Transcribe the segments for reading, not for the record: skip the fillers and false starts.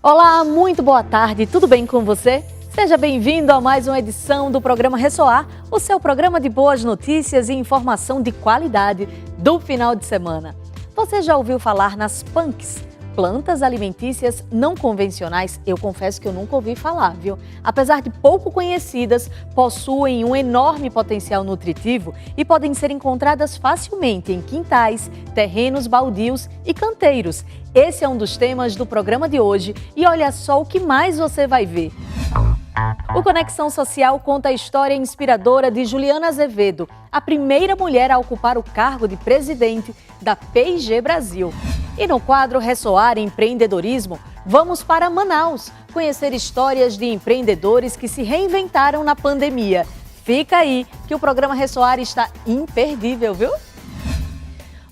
Olá, muito boa tarde, tudo bem com você? Seja bem-vindo a mais uma edição do programa Ressoar, o seu programa de boas notícias e informação de qualidade do final de semana. Você já ouviu falar nas PANCs? Plantas alimentícias não convencionais? Eu confesso que eu nunca ouvi falar, viu? Apesar de pouco conhecidas, possuem um enorme potencial nutritivo e podem ser encontradas facilmente em quintais, terrenos baldios e canteiros. Esse é um dos temas do programa de hoje e olha só o que mais você vai ver. O Conexão Social conta a história inspiradora de Juliana Azevedo, a primeira mulher a ocupar o cargo de presidente da P&G Brasil. E no quadro Ressoar Empreendedorismo, vamos para Manaus, conhecer histórias de empreendedores que se reinventaram na pandemia. Fica aí que o programa Ressoar está imperdível, viu?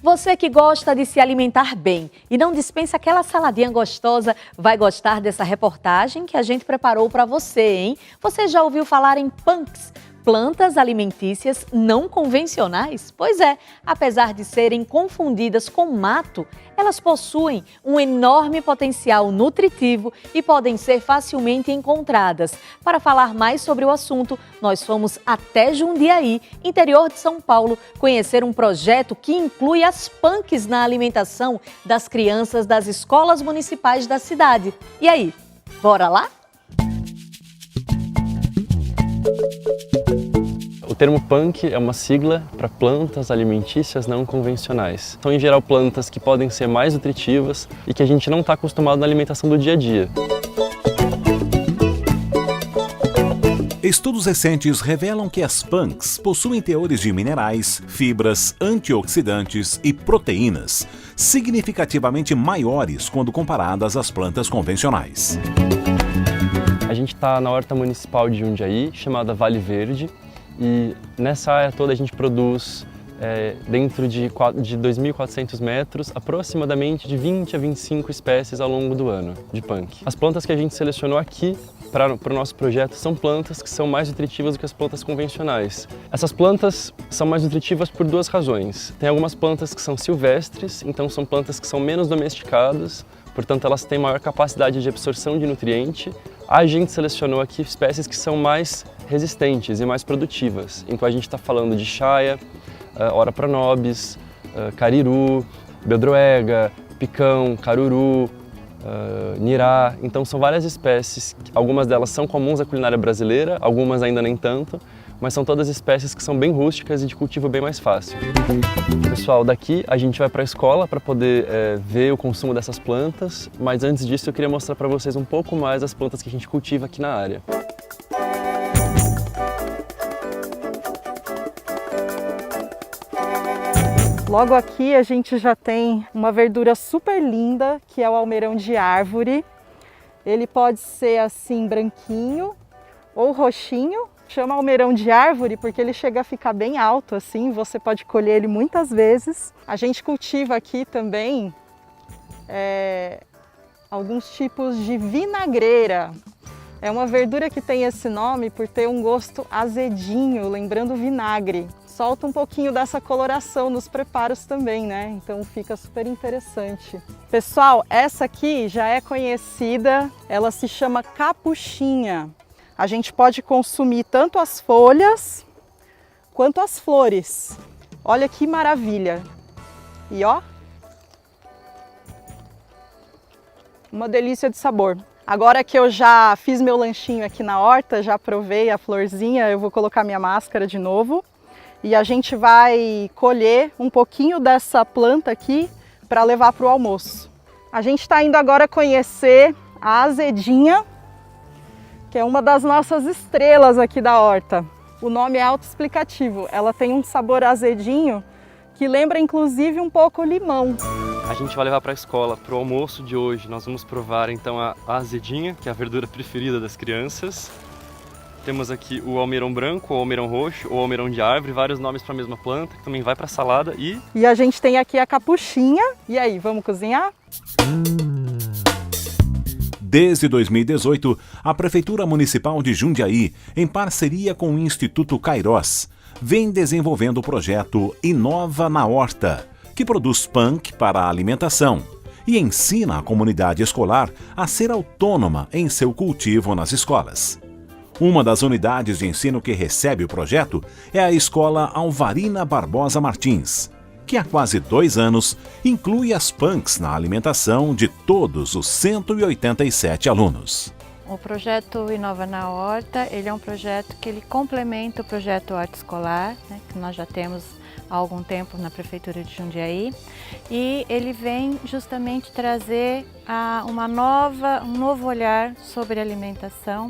Você que gosta de se alimentar bem e não dispensa aquela saladinha gostosa, vai gostar dessa reportagem que a gente preparou para você, hein? Você já ouviu falar em PANCs? Plantas alimentícias não convencionais? Pois é, apesar de serem confundidas com mato, elas possuem um enorme potencial nutritivo e podem ser facilmente encontradas. Para falar mais sobre o assunto, nós fomos até Jundiaí, interior de São Paulo, conhecer um projeto que inclui as PANCs na alimentação das crianças das escolas municipais da cidade. E aí, bora lá? O termo PANC é uma sigla para plantas alimentícias não convencionais. São, em geral, plantas que podem ser mais nutritivas e que a gente não está acostumado na alimentação do dia a dia. Estudos recentes revelam que as PANCs possuem teores de minerais, fibras, antioxidantes e proteínas significativamente maiores quando comparadas às plantas convencionais. A gente está na horta municipal de Jundiaí, chamada Vale Verde, e nessa área toda a gente produz, dentro de 2.400 metros, aproximadamente de 20 a 25 espécies ao longo do ano de PANC. As plantas que a gente selecionou aqui para o nosso projeto são plantas que são mais nutritivas do que as plantas convencionais. Essas plantas são mais nutritivas por duas razões. Tem algumas plantas que são silvestres, então são plantas que são menos domesticadas, portanto elas têm maior capacidade de absorção de nutriente. A gente selecionou aqui espécies que são mais resistentes e mais produtivas. Então a gente está falando de chaia, ora pronobis, cariru, beldroega, picão, caruru, nirá. Então são várias espécies, algumas delas são comuns à culinária brasileira, algumas ainda nem tanto, mas são todas espécies que são bem rústicas e de cultivo bem mais fácil. Pessoal, daqui a gente vai para a escola para poder ver o consumo dessas plantas, mas antes disso eu queria mostrar para vocês um pouco mais as plantas que a gente cultiva aqui na área. Logo aqui a gente já tem uma verdura super linda, que é o almeirão de árvore. Ele pode ser assim branquinho ou roxinho. Chama almeirão de árvore porque ele chega a ficar bem alto assim, você pode colher ele muitas vezes. A gente cultiva aqui também alguns tipos de vinagreira. É uma verdura que tem esse nome por ter um gosto azedinho, lembrando vinagre. Solta um pouquinho dessa coloração nos preparos também, né? Então fica super interessante. Pessoal, essa aqui já é conhecida, ela se chama capuchinha. A gente pode consumir tanto as folhas quanto as flores. Olha que maravilha! E ó, uma delícia de sabor. Agora que eu já fiz meu lanchinho aqui na horta, já provei a florzinha, eu vou colocar minha máscara de novo. E a gente vai colher um pouquinho dessa planta aqui para levar para o almoço. A gente está indo agora conhecer a azedinha, que é uma das nossas estrelas aqui da horta. O nome é autoexplicativo, ela tem um sabor azedinho que lembra inclusive um pouco limão. A gente vai levar para a escola, para o almoço de hoje. Nós vamos provar então a azedinha, que é a verdura preferida das crianças. Temos aqui o almeirão branco, o almeirão roxo, o almeirão de árvore, vários nomes para a mesma planta, que também vai para a salada e... E a gente tem aqui a capuchinha. E aí, vamos cozinhar? Desde 2018, a Prefeitura Municipal de Jundiaí, em parceria com o Instituto Cairós, vem desenvolvendo o projeto Inova na Horta, que produz PANC para a alimentação e ensina a comunidade escolar a ser autônoma em seu cultivo nas escolas. Uma das unidades de ensino que recebe o projeto é a Escola Alvarina Barbosa Martins, que há quase 2 anos inclui as punks na alimentação de todos os 187 alunos. O projeto Inova na Horta, ele é um projeto que ele complementa o projeto Horta Escolar, né, que nós já temos há algum tempo na Prefeitura de Jundiaí, e ele vem justamente trazer um novo olhar sobre a alimentação,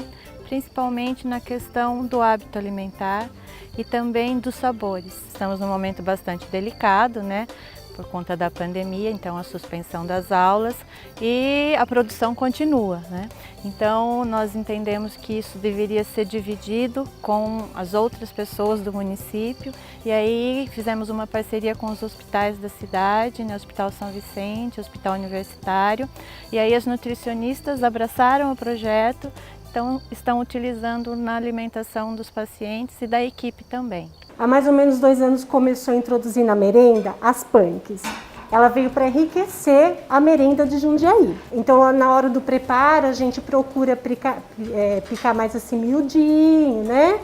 principalmente na questão do hábito alimentar e também dos sabores. Estamos num momento bastante delicado, né? Por conta da pandemia, então a suspensão das aulas e a produção continua, né? Então nós entendemos que isso deveria ser dividido com as outras pessoas do município e aí fizemos uma parceria com os hospitais da cidade, né? Hospital São Vicente, Hospital Universitário, e aí as nutricionistas abraçaram o projeto, então estão utilizando na alimentação dos pacientes e da equipe também. Há mais ou menos 2 anos começou a introduzir na merenda as punks. Ela veio para enriquecer a merenda de Jundiaí. Então, na hora do preparo, a gente procura picar mais assim miudinho, né?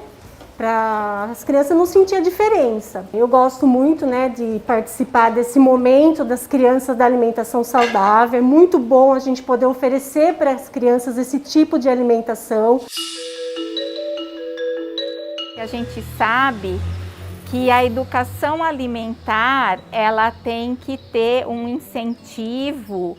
Para as crianças não sentir a diferença. Eu gosto muito, né, de participar desse momento das crianças da alimentação saudável. É muito bom a gente poder oferecer para as crianças esse tipo de alimentação. A gente sabe que a educação alimentar, ela tem que ter um incentivo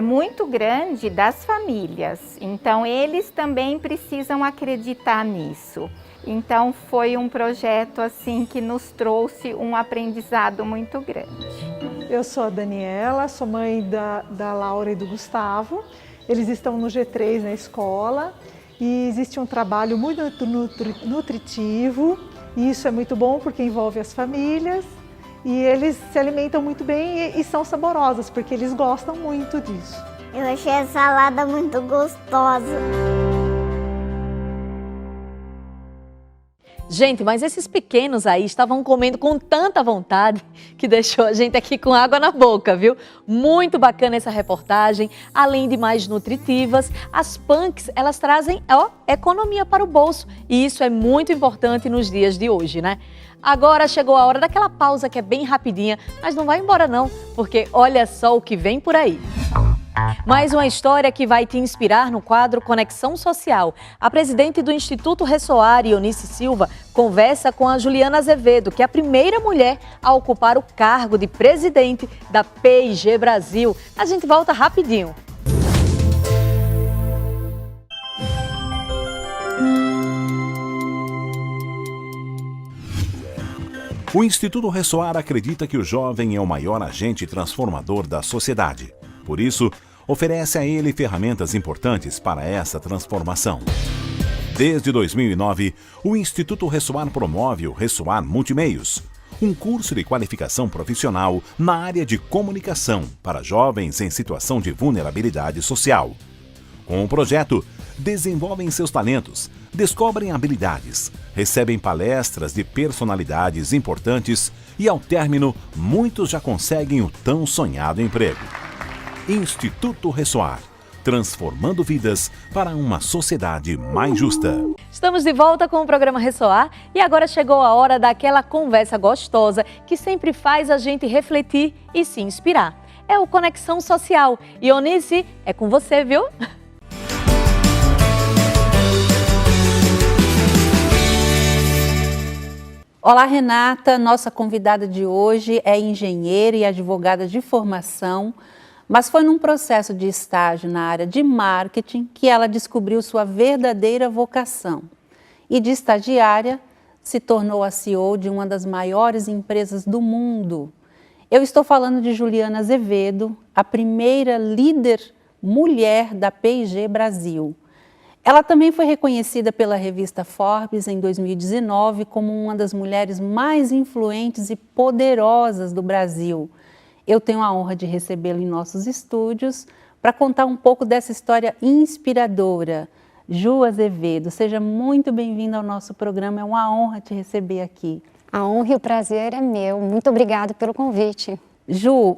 muito grande das famílias. Então, eles também precisam acreditar nisso. Então, foi um projeto assim que nos trouxe um aprendizado muito grande. Eu sou a Daniela, sou mãe da Laura e do Gustavo. Eles estão no G3 na escola e existe um trabalho muito nutritivo. E isso é muito bom porque envolve as famílias e eles se alimentam muito bem e são saborosos porque eles gostam muito disso. Eu achei a salada muito gostosa. Gente, mas esses pequenos aí estavam comendo com tanta vontade que deixou a gente aqui com água na boca, viu? Muito bacana essa reportagem. Além de mais nutritivas, as punks, elas trazem, economia para o bolso. E isso é muito importante nos dias de hoje, né? Agora chegou a hora daquela pausa que é bem rapidinha, mas não vai embora não, porque olha só o que vem por aí. Mais uma história que vai te inspirar no quadro Conexão Social. A presidente do Instituto Ressoar, Ionice Silva, conversa com a Juliana Azevedo, que é a primeira mulher a ocupar o cargo de presidente da P&G Brasil. A gente volta rapidinho. O Instituto Ressoar acredita que o jovem é o maior agente transformador da sociedade. Por isso, oferece a ele ferramentas importantes para essa transformação. Desde 2009, o Instituto Ressoar promove o Ressoar Multimeios, um curso de qualificação profissional na área de comunicação para jovens em situação de vulnerabilidade social. Com o projeto, desenvolvem seus talentos, descobrem habilidades, recebem palestras de personalidades importantes e, ao término, muitos já conseguem o tão sonhado emprego. Instituto Ressoar, transformando vidas para uma sociedade mais justa. Estamos de volta com o programa Ressoar e agora chegou a hora daquela conversa gostosa que sempre faz a gente refletir e se inspirar. É o Conexão Social. Ionice, é com você, viu? Olá, Renata. Nossa convidada de hoje é engenheira e advogada de formação, mas foi num processo de estágio na área de marketing que ela descobriu sua verdadeira vocação. E de estagiária, se tornou a CEO de uma das maiores empresas do mundo. Eu estou falando de Juliana Azevedo, a primeira líder mulher da P&G Brasil. Ela também foi reconhecida pela revista Forbes em 2019 como uma das mulheres mais influentes e poderosas do Brasil. Eu tenho a honra de recebê-la em nossos estúdios para contar um pouco dessa história inspiradora. Ju Azevedo, seja muito bem-vinda ao nosso programa, é uma honra te receber aqui. A honra e o prazer é meu. Muito obrigada pelo convite. Ju,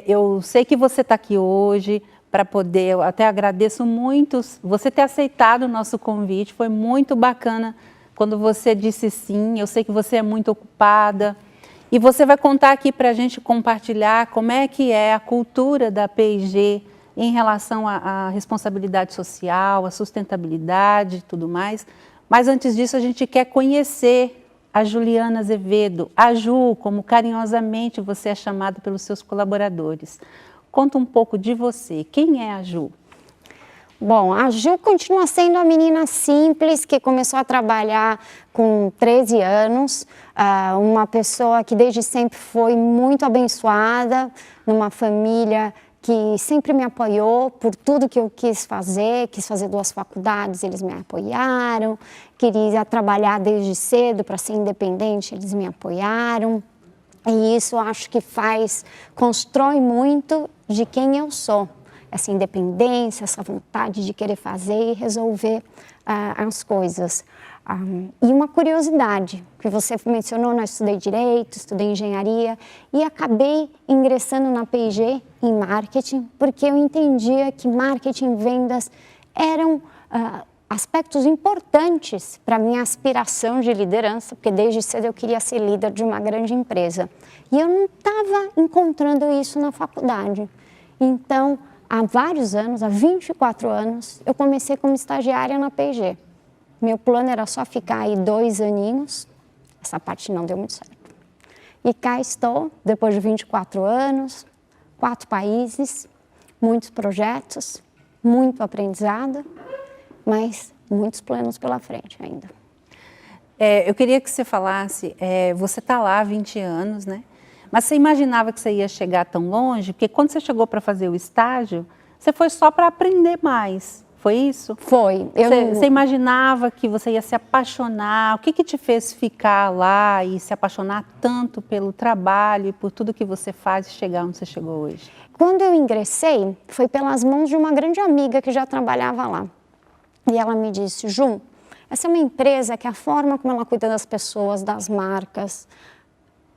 eu sei que você está aqui hoje para poder, eu até agradeço muito você ter aceitado o nosso convite, foi muito bacana quando você disse sim, eu sei que você é muito ocupada e você vai contar aqui para a gente compartilhar como é que é a cultura da P&G em relação à responsabilidade social, à sustentabilidade e tudo mais, mas antes disso a gente quer conhecer a Juliana Azevedo, a Ju, como carinhosamente você é chamada pelos seus colaboradores. Conta um pouco de você. Quem é a Ju? Bom, a Ju continua sendo uma menina simples que começou a trabalhar com 13 anos, uma pessoa que desde sempre foi muito abençoada, numa família que sempre me apoiou por tudo que eu quis fazer 2 faculdades, eles me apoiaram, queria trabalhar desde cedo para ser independente, eles me apoiaram. E isso eu acho que constrói muito de quem eu sou. Essa independência, essa vontade de querer fazer e resolver as coisas. E uma curiosidade, que você mencionou, eu estudei Direito, estudei Engenharia e acabei ingressando na P&G em Marketing, porque eu entendia que Marketing e Vendas eram aspectos importantes para a minha aspiração de liderança, porque desde cedo eu queria ser líder de uma grande empresa. E eu não estava encontrando isso na faculdade. Então, há vários anos, há 24 anos, eu comecei como estagiária na P&G. Meu plano era só ficar aí 2 aninhos, essa parte não deu muito certo. E cá estou, depois de 24 anos, 4 países, muitos projetos, muito aprendizado, mas muitos planos pela frente ainda. Eu queria que você falasse, você está lá há 20 anos, né? Mas você imaginava que você ia chegar tão longe? Porque quando você chegou para fazer o estágio, você foi só para aprender mais. Foi isso? Foi. Você imaginava que você ia se apaixonar? O que te fez ficar lá e se apaixonar tanto pelo trabalho e por tudo que você faz e chegar onde você chegou hoje? Quando eu ingressei, foi pelas mãos de uma grande amiga que já trabalhava lá. E ela me disse, Ju, essa é uma empresa que a forma como ela cuida das pessoas, das marcas,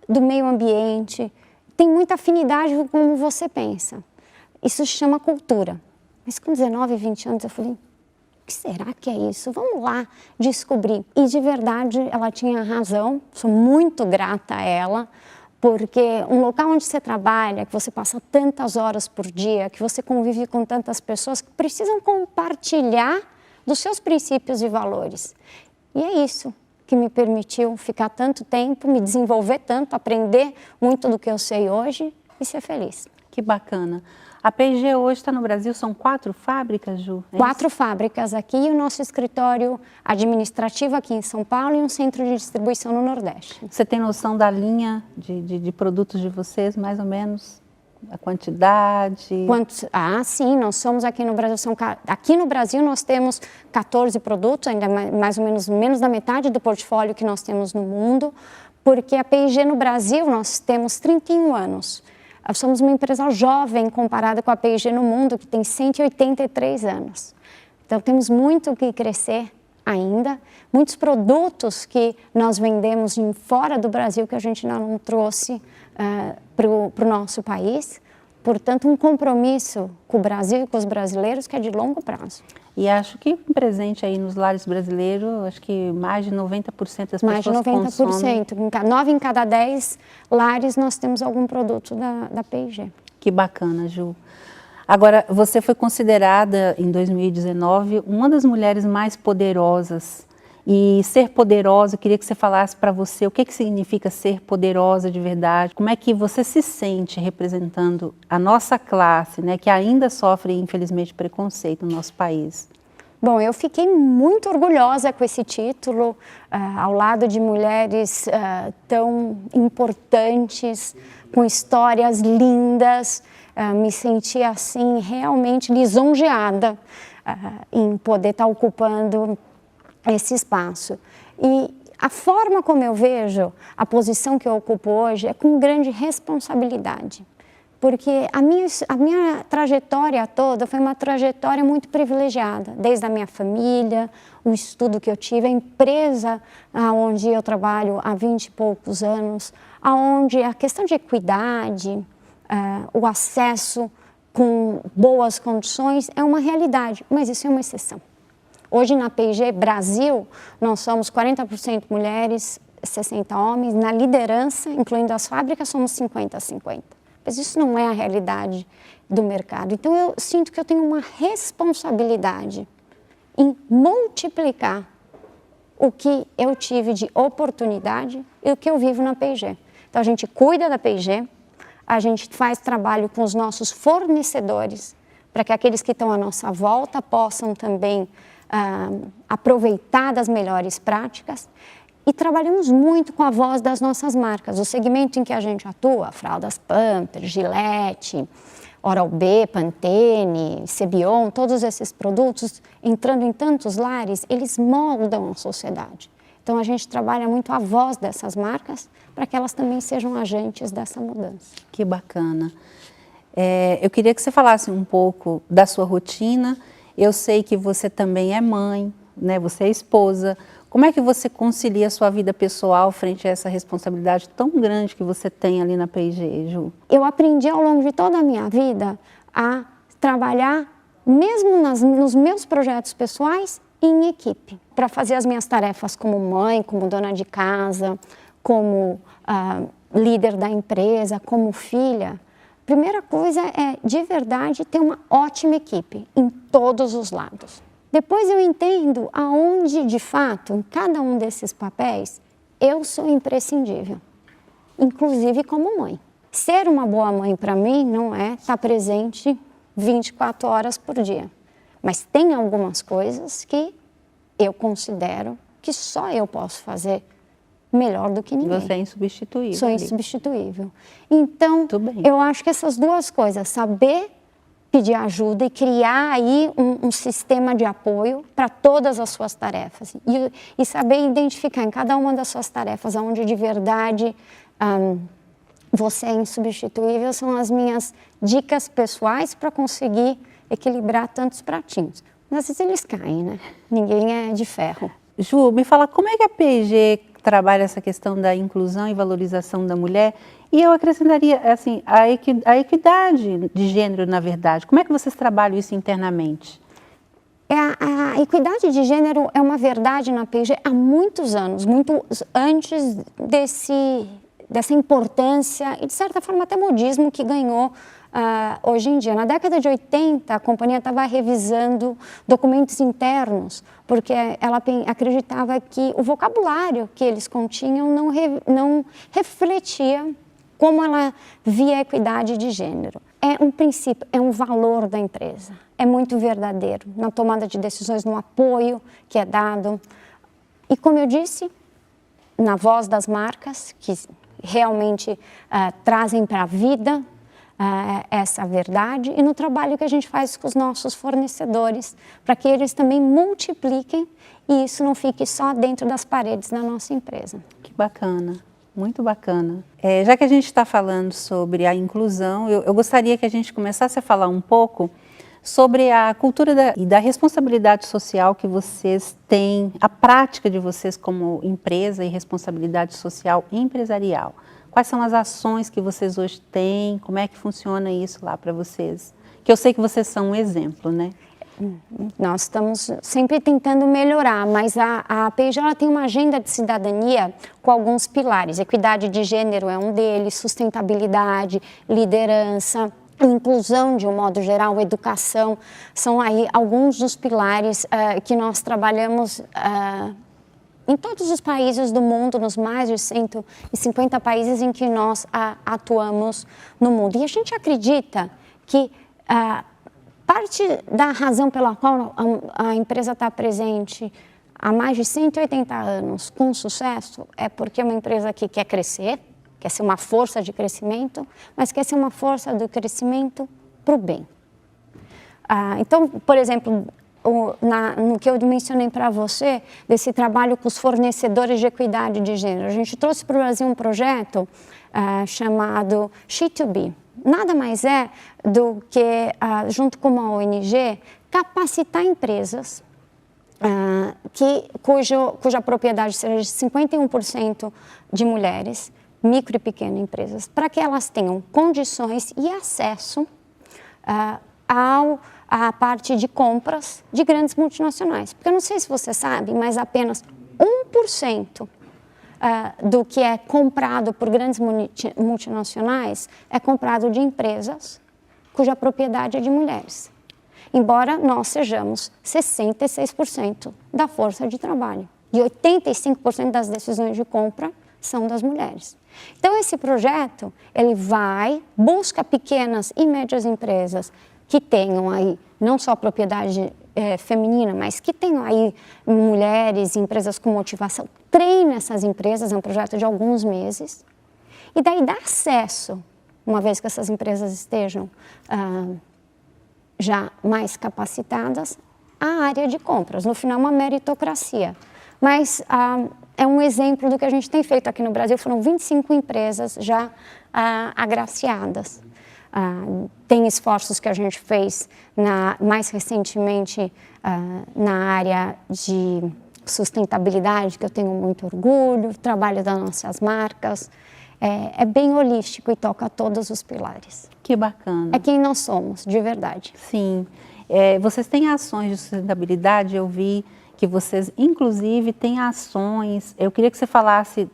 do meio ambiente, tem muita afinidade com como você pensa. Isso se chama cultura. Mas com 19, 20 anos eu falei, o que será que é isso? Vamos lá descobrir. E de verdade ela tinha razão, sou muito grata a ela, porque um local onde você trabalha, que você passa tantas horas por dia, que você convive com tantas pessoas que precisam compartilhar dos seus princípios e valores. E é isso que me permitiu ficar tanto tempo, me desenvolver tanto, aprender muito do que eu sei hoje e ser feliz. Que bacana. A P&G hoje está no Brasil, são 4 fábricas, Ju? 4 fábricas aqui e o nosso escritório administrativo aqui em São Paulo e um centro de distribuição no Nordeste. Você tem noção da linha de produtos de vocês, mais ou menos? A quantidade? Sim, nós somos aqui no Brasil, aqui no Brasil nós temos 14 produtos, ainda mais ou menos da metade do portfólio que nós temos no mundo, porque a P&G no Brasil nós temos 31 anos. Somos uma empresa jovem comparada com a P&G no mundo, que tem 183 anos. Então, temos muito o que crescer ainda, muitos produtos que nós vendemos fora do Brasil que a gente ainda não trouxe para o nosso país. Portanto, um compromisso com o Brasil e com os brasileiros que é de longo prazo. E acho que presente aí nos lares brasileiros, acho que mais de 90% das mais pessoas consomem. Mais de 90%. 9 em cada 10 lares nós temos algum produto da P&G. Que bacana, Ju. Agora, você foi considerada, em 2019, uma das mulheres mais poderosas. E ser poderosa, eu queria que você falasse para você o que significa ser poderosa de verdade, como é que você se sente representando a nossa classe, né, que ainda sofre, infelizmente, preconceito no nosso país. Bom, eu fiquei muito orgulhosa com esse título, ao lado de mulheres tão importantes, com histórias lindas, me senti assim realmente lisonjeada em poder estar ocupando esse espaço. E a forma como eu vejo a posição que eu ocupo hoje é com grande responsabilidade, porque a minha trajetória toda foi uma trajetória muito privilegiada, desde a minha família, o estudo que eu tive, a empresa onde eu trabalho há 20 e poucos anos, onde a questão de equidade, o acesso com boas condições é uma realidade, mas isso é uma exceção. Hoje na P&G Brasil, nós somos 40% mulheres, 60 homens. Na liderança, incluindo as fábricas, somos 50-50. Mas isso não é a realidade do mercado. Então eu sinto que eu tenho uma responsabilidade em multiplicar o que eu tive de oportunidade e o que eu vivo na P&G. Então a gente cuida da P&G, a gente faz trabalho com os nossos fornecedores, para que aqueles que estão à nossa volta possam também aproveitar das melhores práticas. E trabalhamos muito com a voz das nossas marcas. O segmento em que a gente atua, fraldas Pampers, Gillette, Oral-B, Pantene, Cebion, todos esses produtos, entrando em tantos lares, eles moldam a sociedade. Então a gente trabalha muito a voz dessas marcas para que elas também sejam agentes dessa mudança. Que bacana. Eu queria que você falasse um pouco da sua rotina. Eu sei que você também é mãe, né? Você é esposa. Como é que você concilia a sua vida pessoal frente a essa responsabilidade tão grande que você tem ali na P&G, Ju? Eu aprendi ao longo de toda a minha vida a trabalhar, mesmo nos meus projetos pessoais, em equipe, para fazer as minhas tarefas como mãe, como dona de casa, como líder da empresa, como filha. Primeira coisa é, de verdade, ter uma ótima equipe em todos os lados. Depois eu entendo aonde, de fato, em cada um desses papéis, eu sou imprescindível, inclusive como mãe. Ser uma boa mãe para mim não é estar presente 24 horas por dia, mas tem algumas coisas que eu considero que só eu posso fazer melhor do que ninguém. Você é insubstituível. Sou insubstituível. Então, eu acho que essas duas coisas, saber pedir ajuda e criar aí um sistema de apoio para todas as suas tarefas. E saber identificar em cada uma das suas tarefas onde de verdade você é insubstituível são as minhas dicas pessoais para conseguir equilibrar tantos pratinhos. Mas às vezes eles caem, né? Ninguém é de ferro. Ju, me fala, como é que a P&G trabalha essa questão da inclusão e valorização da mulher? E eu acrescentaria, assim, a equidade de gênero, na verdade. Como é que vocês trabalham isso internamente? A equidade de gênero é uma verdade na P&G há muitos anos, muito antes dessa importância e, de certa forma, até modismo que ganhou hoje em dia. Na década de 80, a companhia estava revisando documentos internos, porque ela acreditava que o vocabulário que eles continham não refletia como ela via a equidade de gênero. É um princípio, é um valor da empresa, é muito verdadeiro na tomada de decisões, no apoio que é dado. E como eu disse, na voz das marcas, que realmente trazem para a vida essa verdade, e no trabalho que a gente faz com os nossos fornecedores, para que eles também multipliquem e isso não fique só dentro das paredes da nossa empresa. Que bacana. Muito bacana. Já que a gente está falando sobre a inclusão, eu gostaria que a gente começasse a falar um pouco sobre a cultura e da responsabilidade social que vocês têm, a prática de vocês como empresa e responsabilidade social empresarial. Quais são as ações que vocês hoje têm? Como é que funciona isso lá para vocês? Que eu sei que vocês são um exemplo, né? Nós estamos sempre tentando melhorar, mas a P&G tem uma agenda de cidadania com alguns pilares. Equidade de gênero é um deles, sustentabilidade, liderança, inclusão de um modo geral, educação. São aí alguns dos pilares que nós trabalhamos em todos os países do mundo, nos mais de 150 países em que nós atuamos no mundo. E a gente acredita que parte da razão pela qual a empresa está presente há mais de 180 anos com sucesso é porque é uma empresa que quer crescer, quer ser uma força de crescimento, mas quer ser uma força do crescimento para o bem. Então, por exemplo, no que eu mencionei para você, desse trabalho com os fornecedores de equidade de gênero, a gente trouxe para o Brasil um projeto chamado She2B. Nada mais é do que, junto com uma ONG, capacitar empresas cuja propriedade seja de 51% de mulheres, micro e pequenas empresas, para que elas tenham condições e acesso à parte de compras de grandes multinacionais. Porque eu não sei se você sabe, mas apenas 1% do que é comprado por grandes multinacionais é comprado de empresas cuja propriedade é de mulheres. Embora nós sejamos 66% da força de trabalho. E 85% das decisões de compra são das mulheres. Então, esse projeto, ele busca pequenas e médias empresas que tenham aí não só propriedade feminina, mas que tenham aí mulheres, empresas com motivação, treina essas empresas, é um projeto de alguns meses, e daí dá acesso, uma vez que essas empresas estejam já mais capacitadas, à área de compras. No final, uma meritocracia. Mas é um exemplo do que a gente tem feito aqui no Brasil, foram 25 empresas já agraciadas. Tem esforços que a gente fez mais recentemente na área de sustentabilidade, que eu tenho muito orgulho, trabalho das nossas marcas. É bem holístico e toca todos os pilares. Que bacana. É quem nós somos, de verdade. Sim. Vocês têm ações de sustentabilidade, eu vi que vocês, inclusive, têm ações. Eu queria que você falasse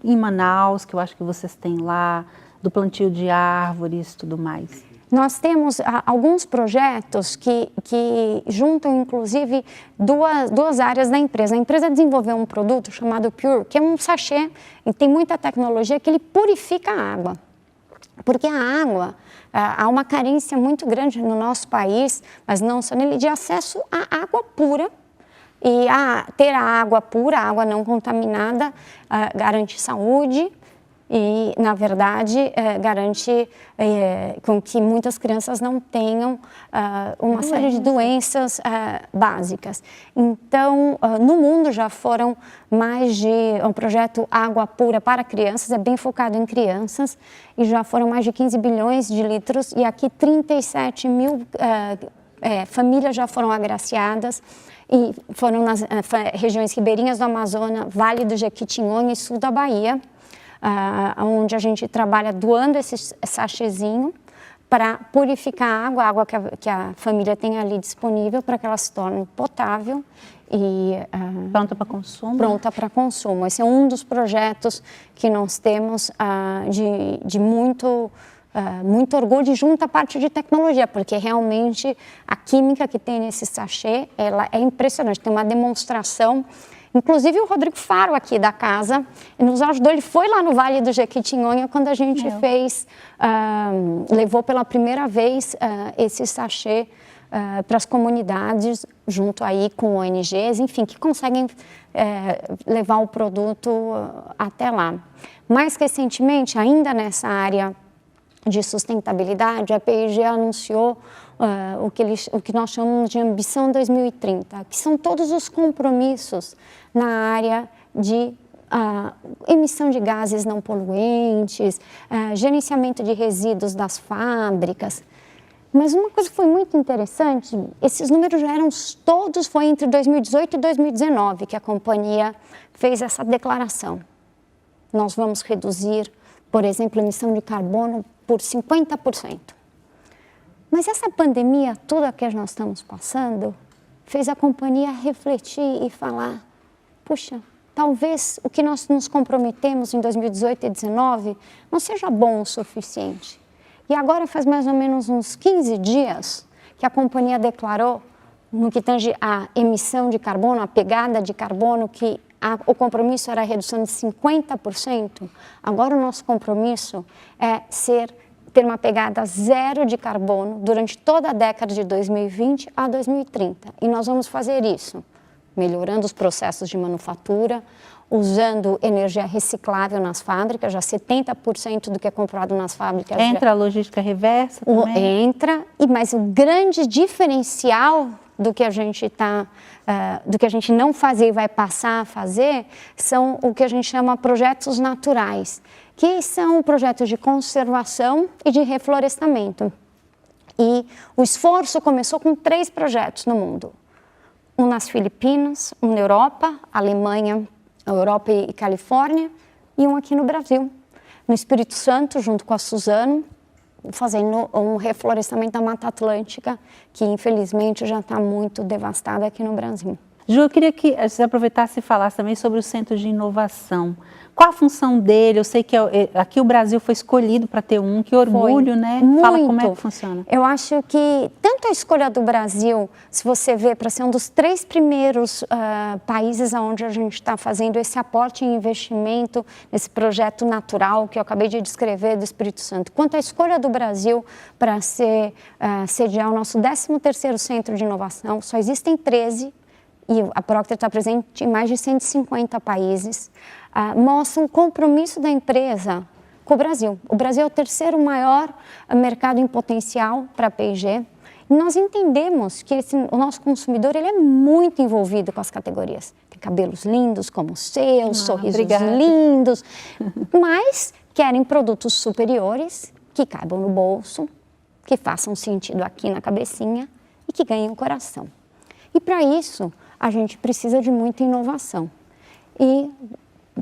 em Manaus, que eu acho que vocês têm lá, do plantio de árvores e tudo mais. Nós temos alguns projetos que juntam, inclusive, duas áreas da empresa. A empresa desenvolveu um produto chamado Pure, que é um sachê, e tem muita tecnologia, que ele purifica a água. Porque a água, há uma carência muito grande no nosso país, mas não só nele, de acesso à água pura. E ter a água pura, a água não contaminada, garante saúde. E, na verdade, garante com que muitas crianças não tenham uma série de doenças básicas. Então, no mundo já foram um projeto Água Pura para Crianças, é bem focado em crianças, e já foram mais de 15 bilhões de litros, e aqui 37 mil famílias já foram agraciadas, e foram nas regiões ribeirinhas do Amazonas, Vale do Jequitinhonha e sul da Bahia, onde a gente trabalha doando esse sachêzinho para purificar a água que a família tem ali disponível para que ela se torne potável e pronta para consumo. Pronta para consumo. Esse é um dos projetos que nós temos de muito orgulho, junto à parte de tecnologia, porque realmente a química que tem nesse sachê, ela é impressionante. Tem uma demonstração. Inclusive o Rodrigo Faro aqui da casa nos ajudou, ele foi lá no Vale do Jequitinhonha quando a gente levou pela primeira vez esse sachê para as comunidades, junto aí com ONGs, enfim, que conseguem levar o produto até lá. Mais recentemente, ainda nessa área de sustentabilidade, a P&G anunciou o que nós chamamos de Ambição 2030, que são todos os compromissos na área de emissão de gases não poluentes, gerenciamento de resíduos das fábricas. Mas uma coisa que foi muito interessante, esses números já eram todos, foi entre 2018 e 2019 que a companhia fez essa declaração. Nós vamos reduzir, por exemplo, a emissão de carbono por 50%. Mas essa pandemia toda que nós estamos passando fez a companhia refletir e falar, puxa, talvez o que nós nos comprometemos em 2018 e 2019 não seja bom o suficiente. E agora faz mais ou menos uns 15 dias que a companhia declarou, no que tange a emissão de carbono, a pegada de carbono, que o compromisso era a redução de 50%. Agora o nosso compromisso é ter uma pegada zero de carbono durante toda a década de 2020 a 2030. E nós vamos fazer isso melhorando os processos de manufatura, usando energia reciclável nas fábricas, já 70% do que é comprado nas fábricas. Entra a logística reversa também? Entra, mas o grande diferencial do que a gente não fazia e vai passar a fazer são o que a gente chama projetos naturais, que são projetos de conservação e de reflorestamento. E o esforço começou com 3 projetos no mundo. Um nas Filipinas, um na Europa, Alemanha, Europa e Califórnia, e um aqui no Brasil, no Espírito Santo, junto com a Suzano, fazendo um reflorestamento da Mata Atlântica, que infelizmente já está muito devastada aqui no Brasil. Ju, eu queria que você aproveitasse e falasse também sobre o Centro de Inovação. Qual a função dele? Eu sei que aqui o Brasil foi escolhido para ter um, que orgulho, né? Muito. Fala como é que funciona. Eu acho que tanto a escolha do Brasil, se você vê, para ser um dos 3 primeiros países onde a gente está fazendo esse aporte em investimento, nesse projeto natural que eu acabei de descrever do Espírito Santo, quanto a escolha do Brasil para sediar o nosso 13º Centro de Inovação, só existem 13, e a Procter está presente em mais de 150 países, mostra um compromisso da empresa com o Brasil. O Brasil é o 3º maior mercado em potencial para a P&G. E nós entendemos que o nosso consumidor ele é muito envolvido com as categorias. Tem cabelos lindos como os seus, sorrisos lindos, mas querem produtos superiores que caibam no bolso, que façam sentido aqui na cabecinha e que ganhem o coração. E para isso, a gente precisa de muita inovação. E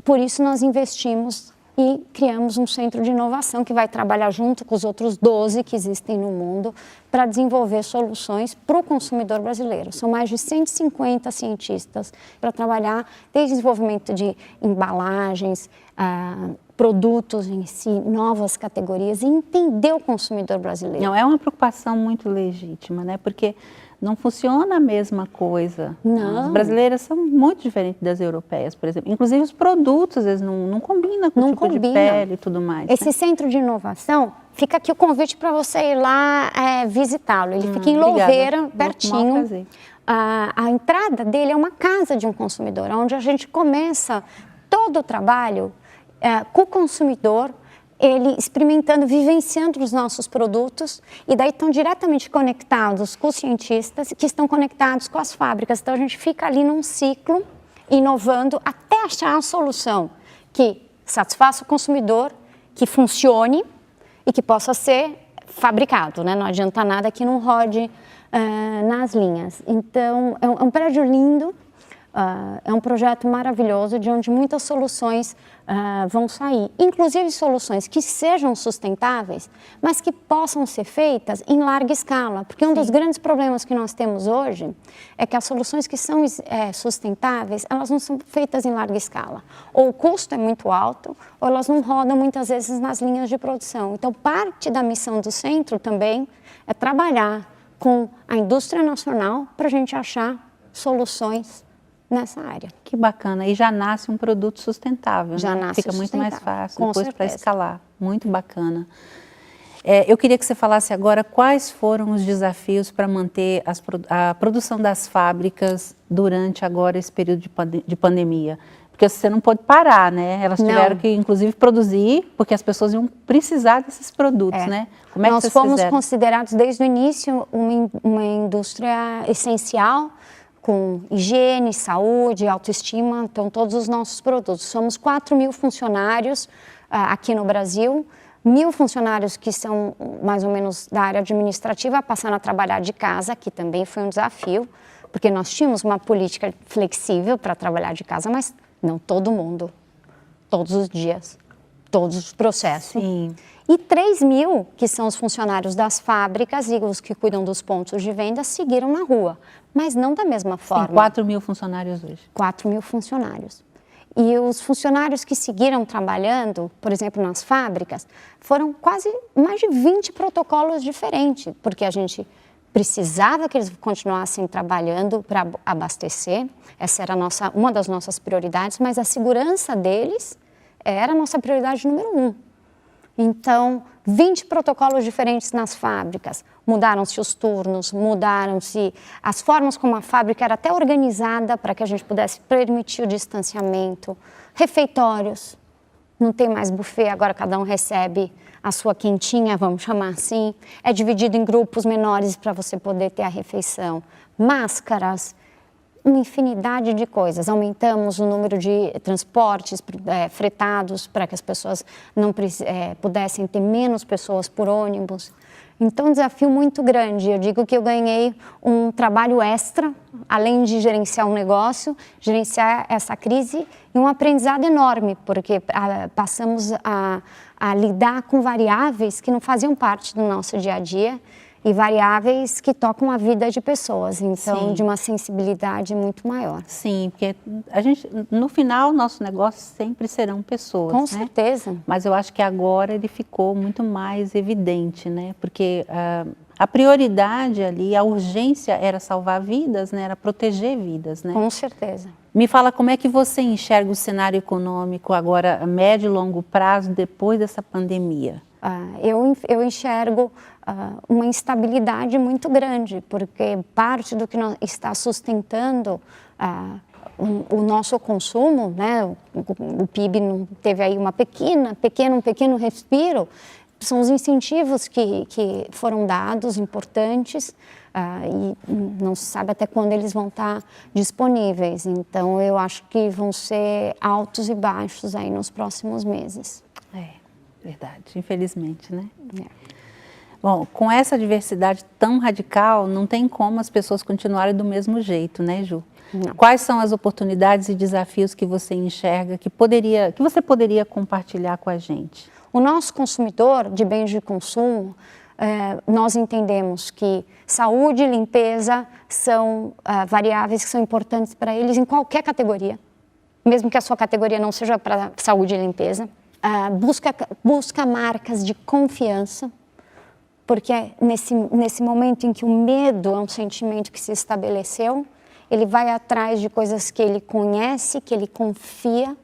por isso nós investimos e criamos um centro de inovação que vai trabalhar junto com os outros 12 que existem no mundo para desenvolver soluções para o consumidor brasileiro. São mais de 150 cientistas para trabalhar desde desenvolvimento de embalagens, produtos em si, novas categorias e entender o consumidor brasileiro. Não, é uma preocupação muito legítima, né? Porque não funciona a mesma coisa. Não. As brasileiras são muito diferentes das europeias, por exemplo. Inclusive os produtos, eles não combinam com o tipo de pele e tudo mais. Esse centro de inovação, fica aqui o convite para você ir lá visitá-lo. Ele fica em Louveira, pertinho. A entrada dele é uma casa de um consumidor, onde a gente começa todo o trabalho com o consumidor, ele experimentando, vivenciando os nossos produtos e daí estão diretamente conectados com os cientistas que estão conectados com as fábricas. Então a gente fica ali num ciclo, inovando até achar a solução que satisfaça o consumidor, que funcione e que possa ser fabricado, né? Não adianta nada que não rode nas linhas. Então é um prédio lindo. É um projeto maravilhoso de onde muitas soluções vão sair, inclusive soluções que sejam sustentáveis, mas que possam ser feitas em larga escala, porque um dos grandes problemas que nós temos hoje é que as soluções que são sustentáveis, elas não são feitas em larga escala, ou o custo é muito alto, ou elas não rodam muitas vezes nas linhas de produção. Então, parte da missão do centro também é trabalhar com a indústria nacional para a gente achar soluções nessa área. Que bacana. E já nasce um produto sustentável. Já né? nasce Fica muito mais fácil com depois para certeza. escalar. Muito bacana. Eu queria que você falasse agora quais foram os desafios para manter a produção das fábricas durante agora esse período de pandemia. Porque você não pôde parar, né? Elas tiveram que, inclusive, produzir, porque as pessoas iam precisar desses produtos, né? Como é que vocês fizeram? Nós fomos considerados, desde o início, uma indústria essencial, com higiene, saúde, autoestima, então todos os nossos produtos. Somos 4.000 funcionários aqui no Brasil, 1.000 funcionários que são mais ou menos da área administrativa, passando a trabalhar de casa, que também foi um desafio, porque nós tínhamos uma política flexível para trabalhar de casa, mas não todo mundo, todos os dias, todos os processos. Sim. E 3.000, que são os funcionários das fábricas e os que cuidam dos pontos de venda, seguiram na rua, mas não da mesma forma. Tem 4.000 funcionários hoje. 4.000 funcionários. E os funcionários que seguiram trabalhando, por exemplo, nas fábricas, foram quase mais de 20 protocolos diferentes, porque a gente precisava que eles continuassem trabalhando para abastecer, essa era uma das nossas prioridades, mas a segurança deles era a nossa prioridade número 1. Então, 20 protocolos diferentes nas fábricas, mudaram-se os turnos, mudaram-se as formas como a fábrica era até organizada para que a gente pudesse permitir o distanciamento, refeitórios, não tem mais buffet, agora cada um recebe a sua quentinha, vamos chamar assim, é dividido em grupos menores para você poder ter a refeição, máscaras, uma infinidade de coisas. Aumentamos o número de transportes fretados para que as pessoas não pudessem ter menos pessoas por ônibus. Então, um desafio muito grande. Eu digo que eu ganhei um trabalho extra, além de gerenciar um negócio, gerenciar essa crise, e um aprendizado enorme, porque passamos a lidar com variáveis que não faziam parte do nosso dia a dia, e variáveis que tocam a vida de pessoas, então, de uma sensibilidade muito maior. Sim, porque a gente, no final, nosso negócio sempre serão pessoas, Com né? certeza. Mas eu acho que agora ele ficou muito mais evidente, né? Porque a prioridade ali, a urgência era salvar vidas, né? Era proteger vidas, né? Com certeza. Me fala como é que você enxerga o cenário econômico agora, a médio e longo prazo, depois dessa pandemia? Eu enxergo uma instabilidade muito grande, porque parte do que está sustentando o nosso consumo, né, o PIB teve aí um pequeno respiro, são os incentivos que foram dados, importantes, e não se sabe até quando eles vão estar disponíveis. Então, eu acho que vão ser altos e baixos aí nos próximos meses. Verdade, infelizmente, né? Bom, com essa diversidade tão radical, não tem como as pessoas continuarem do mesmo jeito, né, Ju? Não. Quais são as oportunidades e desafios que você enxerga que você poderia compartilhar com a gente? O nosso consumidor de bens de consumo, nós entendemos que saúde e limpeza são variáveis que são importantes para eles em qualquer categoria, mesmo que a sua categoria não seja para saúde e limpeza. Busca marcas de confiança, porque nesse momento em que o medo é um sentimento que se estabeleceu, ele vai atrás de coisas que ele conhece, que ele confia,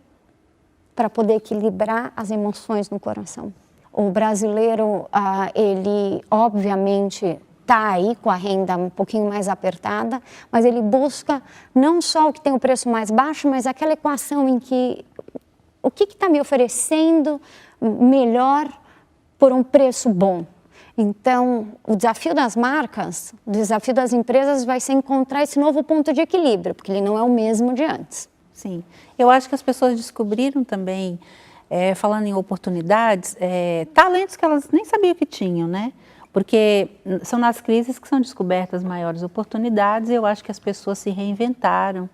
para poder equilibrar as emoções no coração. O brasileiro, ele obviamente está aí com a renda um pouquinho mais apertada, mas ele busca não só o que tem o preço mais baixo, mas aquela equação em que o que está me oferecendo melhor por um preço bom. Então, o desafio das marcas, o desafio das empresas vai ser encontrar esse novo ponto de equilíbrio, porque ele não é o mesmo de antes. Sim, eu acho que as pessoas descobriram também, falando em oportunidades, talentos que elas nem sabiam que tinham, né? Porque são nas crises que são descobertas maiores oportunidades e eu acho que as pessoas se reinventaram.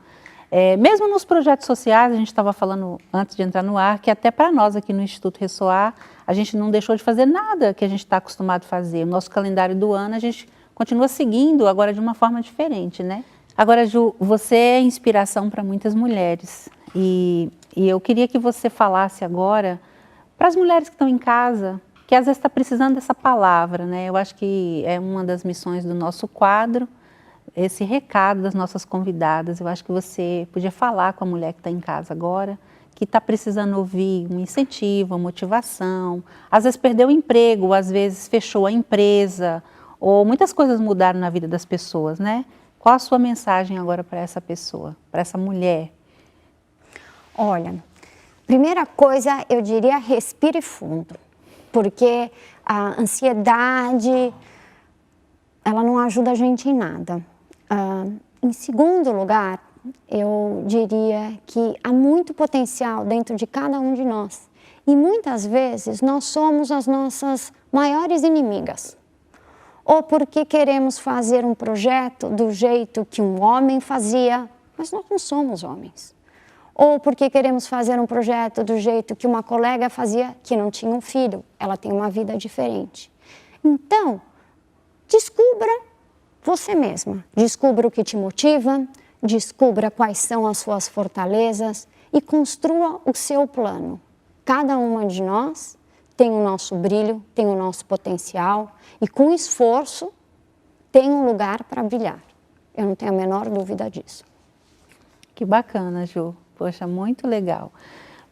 Mesmo nos projetos sociais, a gente estava falando antes de entrar no ar, que até para nós aqui no Instituto Ressoar, a gente não deixou de fazer nada que a gente está acostumado a fazer. O nosso calendário do ano a gente continua seguindo, agora de uma forma diferente, né? Agora, Ju, você é inspiração para muitas mulheres e eu queria que você falasse agora para as mulheres que estão em casa, que às vezes está precisando dessa palavra, né? Eu acho que é uma das missões do nosso quadro, esse recado das nossas convidadas. Eu acho que você podia falar com a mulher que está em casa agora, que está precisando ouvir um incentivo, uma motivação, às vezes perdeu o emprego, às vezes fechou a empresa, ou muitas coisas mudaram na vida das pessoas, né? Qual a sua mensagem agora para essa pessoa, para essa mulher? Olha, primeira coisa eu diria respire fundo, porque a ansiedade, ela não ajuda a gente em nada. Em segundo lugar, eu diria que há muito potencial dentro de cada um de nós. E muitas vezes nós somos as nossas maiores inimigas. Ou porque queremos fazer um projeto do jeito que um homem fazia, mas nós não somos homens. Ou porque queremos fazer um projeto do jeito que uma colega fazia, que não tinha um filho, ela tem uma vida diferente. Então, descubra você mesma, descubra o que te motiva, descubra quais são as suas fortalezas e construa o seu plano. Cada uma de nós tem o nosso brilho, tem o nosso potencial e com esforço tem um lugar para brilhar. Eu não tenho a menor dúvida disso. Que bacana, Ju. Poxa, muito legal.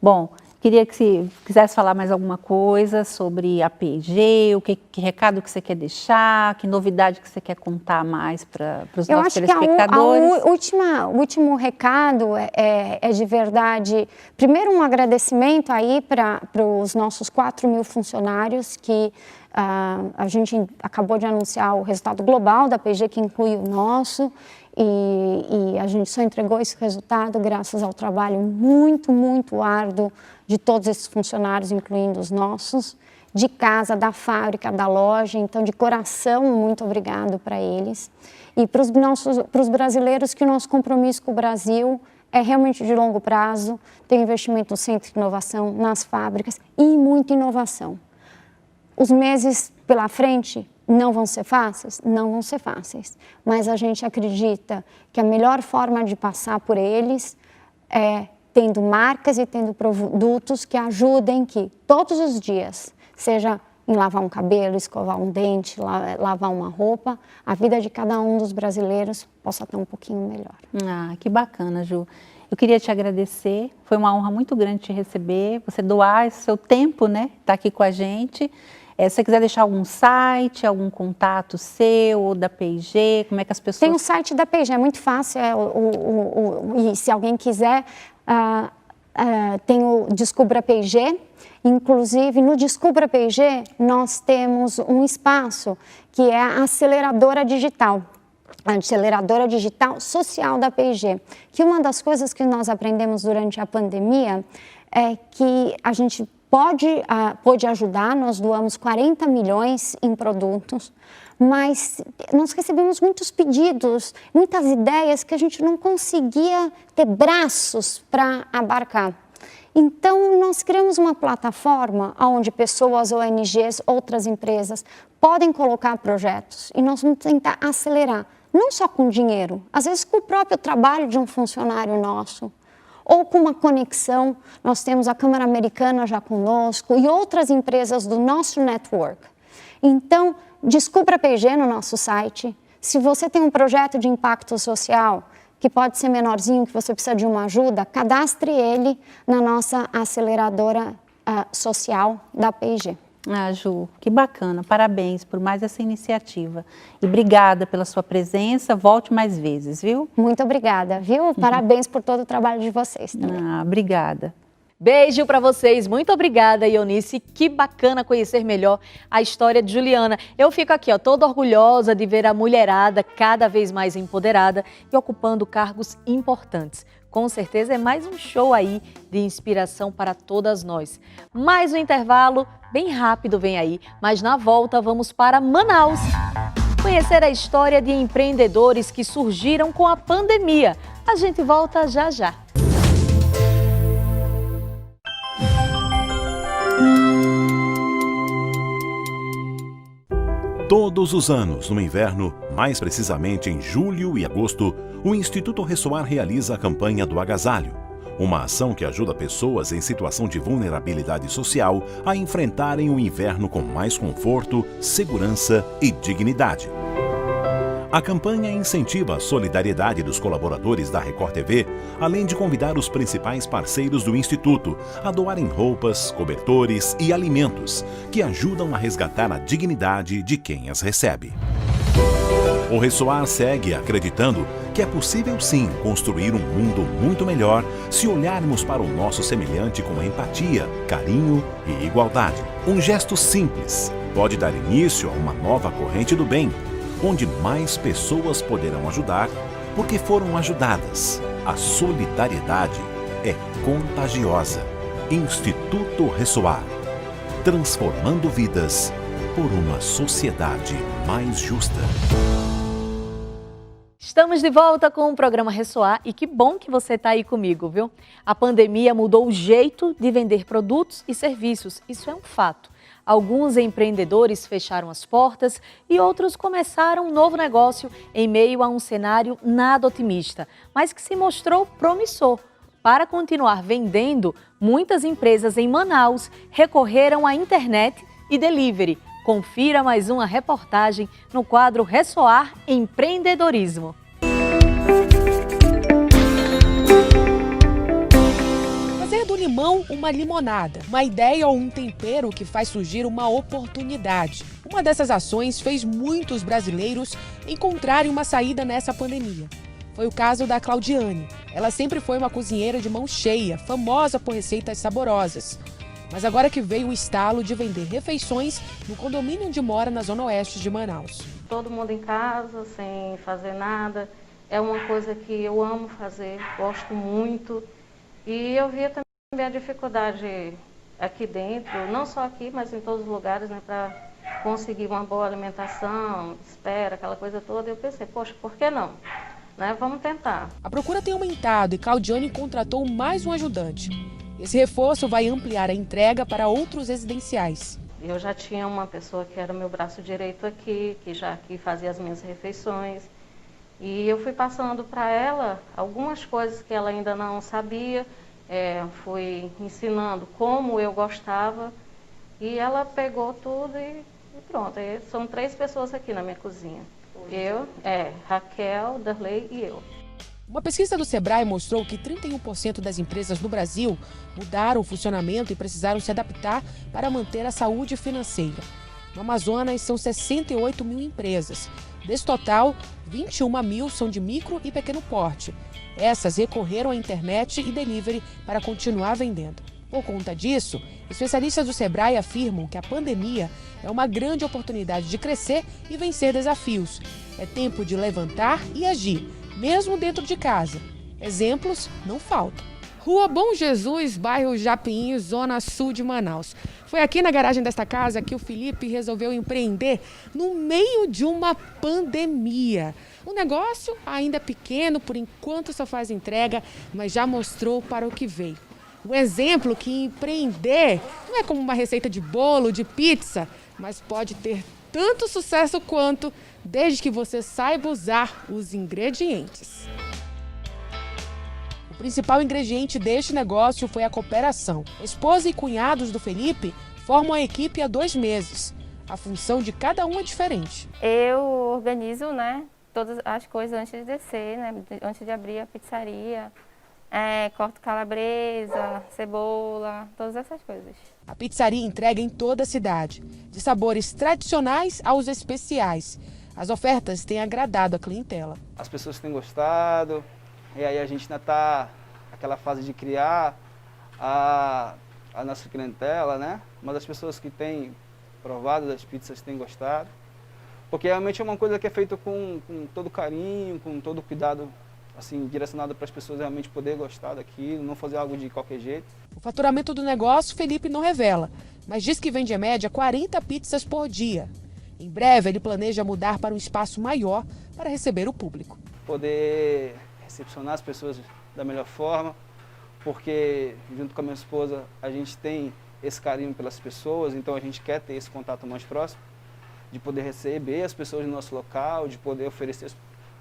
Bom, queria que você quisesse falar mais alguma coisa sobre a P&G, que recado que você quer deixar, que novidade que você quer contar mais para os nossos telespectadores. O último recado é de verdade, primeiro um agradecimento aí para os nossos 4.000 funcionários que a gente acabou de anunciar o resultado global da P&G, que inclui o nosso, e a gente só entregou esse resultado graças ao trabalho muito, muito árduo de todos esses funcionários, incluindo os nossos, de casa, da fábrica, da loja. Então, de coração, muito obrigado para eles. E para os brasileiros, que o nosso compromisso com o Brasil é realmente de longo prazo, tem investimento no centro de inovação, nas fábricas e muita inovação. Os meses pela frente não vão ser fáceis? Não vão ser fáceis, mas a gente acredita que a melhor forma de passar por eles é tendo marcas e tendo produtos que ajudem que todos os dias, seja em lavar um cabelo, escovar um dente, lavar uma roupa, a vida de cada um dos brasileiros possa estar um pouquinho melhor. Ah, que bacana, Ju. Eu queria te agradecer, foi uma honra muito grande te receber, você doar esse seu tempo, né, tá aqui com a gente. Se você quiser deixar algum site, algum contato seu ou da P&G, como é que as pessoas... Tem o site da P&G, é muito fácil, e se alguém quiser, tem o Descubra P&G. Inclusive, no Descubra P&G, nós temos um espaço que é a aceleradora digital social da P&G. Que uma das coisas que nós aprendemos durante a pandemia é que a gente pode ajudar, nós doamos 40 milhões em produtos, mas nós recebemos muitos pedidos, muitas ideias que a gente não conseguia ter braços para abarcar. Então, nós criamos uma plataforma onde pessoas, ONGs, outras empresas podem colocar projetos e nós vamos tentar acelerar, não só com dinheiro, às vezes com o próprio trabalho de um funcionário nosso, ou com uma conexão. Nós temos a Câmara Americana já conosco e outras empresas do nosso network. Então, descubra a P&G no nosso site. Se você tem um projeto de impacto social, que pode ser menorzinho, que você precisa de uma ajuda, cadastre ele na nossa aceleradora social da P&G. Ah, Ju, que bacana. Parabéns por mais essa iniciativa. E obrigada pela sua presença. Volte mais vezes, viu? Muito obrigada, viu? Parabéns por todo o trabalho de vocês também. Ah, obrigada. Beijo para vocês, muito obrigada, Ionice, que bacana conhecer melhor a história de Juliana. Eu fico aqui, toda orgulhosa de ver a mulherada cada vez mais empoderada e ocupando cargos importantes. Com certeza é mais um show aí de inspiração para todas nós. Mais um intervalo bem rápido vem aí, mas na volta vamos para Manaus. Conhecer a história de empreendedores que surgiram com a pandemia. A gente volta já já. Todos os anos, no inverno, mais precisamente em julho e agosto, o Instituto Ressoar realiza a campanha do Agasalho, uma ação que ajuda pessoas em situação de vulnerabilidade social a enfrentarem o inverno com mais conforto, segurança e dignidade. A campanha incentiva a solidariedade dos colaboradores da Record TV, além de convidar os principais parceiros do Instituto a doarem roupas, cobertores e alimentos, que ajudam a resgatar a dignidade de quem as recebe. O Ressoar segue acreditando que é possível sim construir um mundo muito melhor se olharmos para o nosso semelhante com empatia, carinho e igualdade. Um gesto simples pode dar início a uma nova corrente do bem, onde mais pessoas poderão ajudar porque foram ajudadas. A solidariedade é contagiosa. Instituto Ressoar, transformando vidas por uma sociedade mais justa. Estamos de volta com o programa Ressoar e que bom que você está aí comigo, viu? A pandemia mudou o jeito de vender produtos e serviços, isso é um fato. Alguns empreendedores fecharam as portas e outros começaram um novo negócio em meio a um cenário nada otimista, mas que se mostrou promissor. Para continuar vendendo, muitas empresas em Manaus recorreram à internet e delivery. Confira mais uma reportagem no quadro Ressoar Empreendedorismo. Fazer do limão uma limonada, uma ideia ou um tempero que faz surgir uma oportunidade. Uma dessas ações fez muitos brasileiros encontrarem uma saída nessa pandemia. Foi o caso da Claudiane. Ela sempre foi uma cozinheira de mão cheia, famosa por receitas saborosas. Mas agora que veio o estalo de vender refeições no condomínio onde mora na zona oeste de Manaus. Todo mundo em casa, sem fazer nada, é uma coisa que eu amo fazer, gosto muito. E eu via também a dificuldade aqui dentro, não só aqui, mas em todos os lugares, né, para conseguir uma boa alimentação, espera, aquela coisa toda. Eu pensei, poxa, por que não? Né, vamos tentar. A procura tem aumentado e Claudiane contratou mais um ajudante. Esse reforço vai ampliar a entrega para outros residenciais. Eu já tinha uma pessoa que era o meu braço direito aqui, que fazia as minhas refeições. E eu fui passando para ela algumas coisas que ela ainda não sabia, fui ensinando como eu gostava, e ela pegou tudo e pronto. E são 3 pessoas aqui na minha cozinha. Eu, Raquel, Darley e eu. Uma pesquisa do Sebrae mostrou que 31% das empresas no Brasil mudaram o funcionamento e precisaram se adaptar para manter a saúde financeira. No Amazonas, são 68 mil empresas. Desse total, 21 mil são de micro e pequeno porte. Essas recorreram à internet e delivery para continuar vendendo. Por conta disso, especialistas do Sebrae afirmam que a pandemia é uma grande oportunidade de crescer e vencer desafios. É tempo de levantar e agir, mesmo dentro de casa. Exemplos não faltam. Rua Bom Jesus, bairro Japim, zona sul de Manaus. Foi aqui na garagem desta casa que o Felipe resolveu empreender no meio de uma pandemia. O negócio ainda é pequeno, por enquanto só faz entrega, mas já mostrou para o que veio. Um exemplo que empreender não é como uma receita de bolo, de pizza, mas pode ter tanto sucesso quanto, desde que você saiba usar os ingredientes. O principal ingrediente deste negócio foi a cooperação. Esposa e cunhados do Felipe formam a equipe há 2 meses. A função de cada um é diferente. Eu organizo, todas as coisas antes de descer, antes de abrir a pizzaria. Corto calabresa, cebola, todas essas coisas. A pizzaria entrega em toda a cidade, de sabores tradicionais aos especiais. As ofertas têm agradado a clientela. As pessoas têm gostado, e aí a gente ainda está naquela fase de criar a nossa clientela, Mas as pessoas que têm provado as pizzas têm gostado, porque realmente é uma coisa que é feita com todo carinho, com todo cuidado, assim, direcionado para as pessoas realmente poder gostar daquilo, não fazer algo de qualquer jeito. O faturamento do negócio, Felipe não revela, mas diz que vende em média 40 pizzas por dia. Em breve, ele planeja mudar para um espaço maior para receber o público. Poder recepcionar as pessoas da melhor forma, porque junto com a minha esposa a gente tem esse carinho pelas pessoas, então a gente quer ter esse contato mais próximo, de poder receber as pessoas no nosso local, de poder oferecer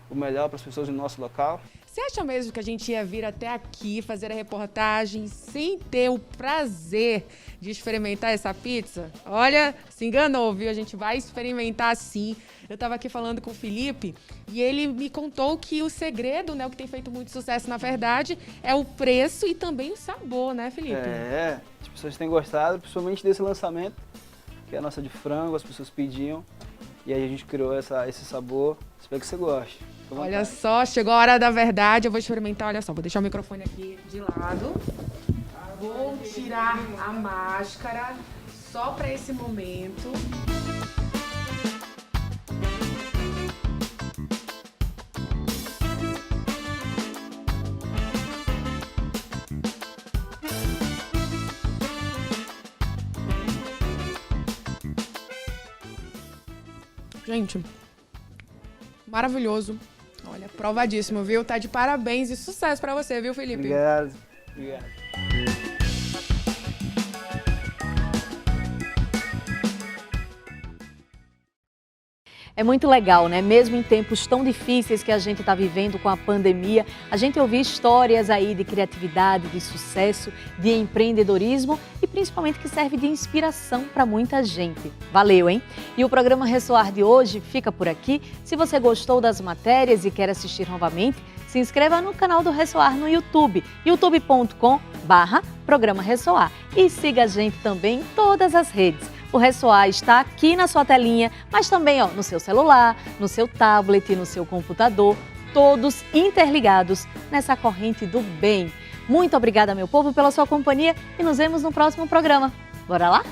o melhor para as pessoas do nosso local. Você acha mesmo que a gente ia vir até aqui fazer a reportagem sem ter o prazer de experimentar essa pizza? Olha, se enganou, viu? A gente vai experimentar sim. Eu estava aqui falando com o Felipe e ele me contou que o segredo, o que tem feito muito sucesso, na verdade, é o preço e também o sabor, né, Felipe? As pessoas têm gostado, principalmente desse lançamento, que é a nossa de frango, as pessoas pediam. E aí a gente criou esse sabor. Espero que você goste. Olha só, chegou a hora da verdade. Eu vou experimentar, olha só. Vou deixar o microfone aqui de lado. Vou tirar a máscara só para esse momento. Gente, maravilhoso. Olha, provadíssimo, viu? Tá de parabéns e sucesso pra você, viu, Felipe? Obrigado. É muito legal, né? Mesmo em tempos tão difíceis que a gente está vivendo com a pandemia, a gente ouvir histórias aí de criatividade, de sucesso, de empreendedorismo e principalmente que serve de inspiração para muita gente. Valeu, hein? E o programa Ressoar de hoje fica por aqui. Se você gostou das matérias e quer assistir novamente, se inscreva no canal do Ressoar no YouTube, youtube.com/programa Ressoar. E siga a gente também em todas as redes. O Ressoar está aqui na sua telinha, mas também no seu celular, no seu tablet, no seu computador, todos interligados nessa corrente do bem. Muito obrigada, meu povo, pela sua companhia e nos vemos no próximo programa. Bora lá?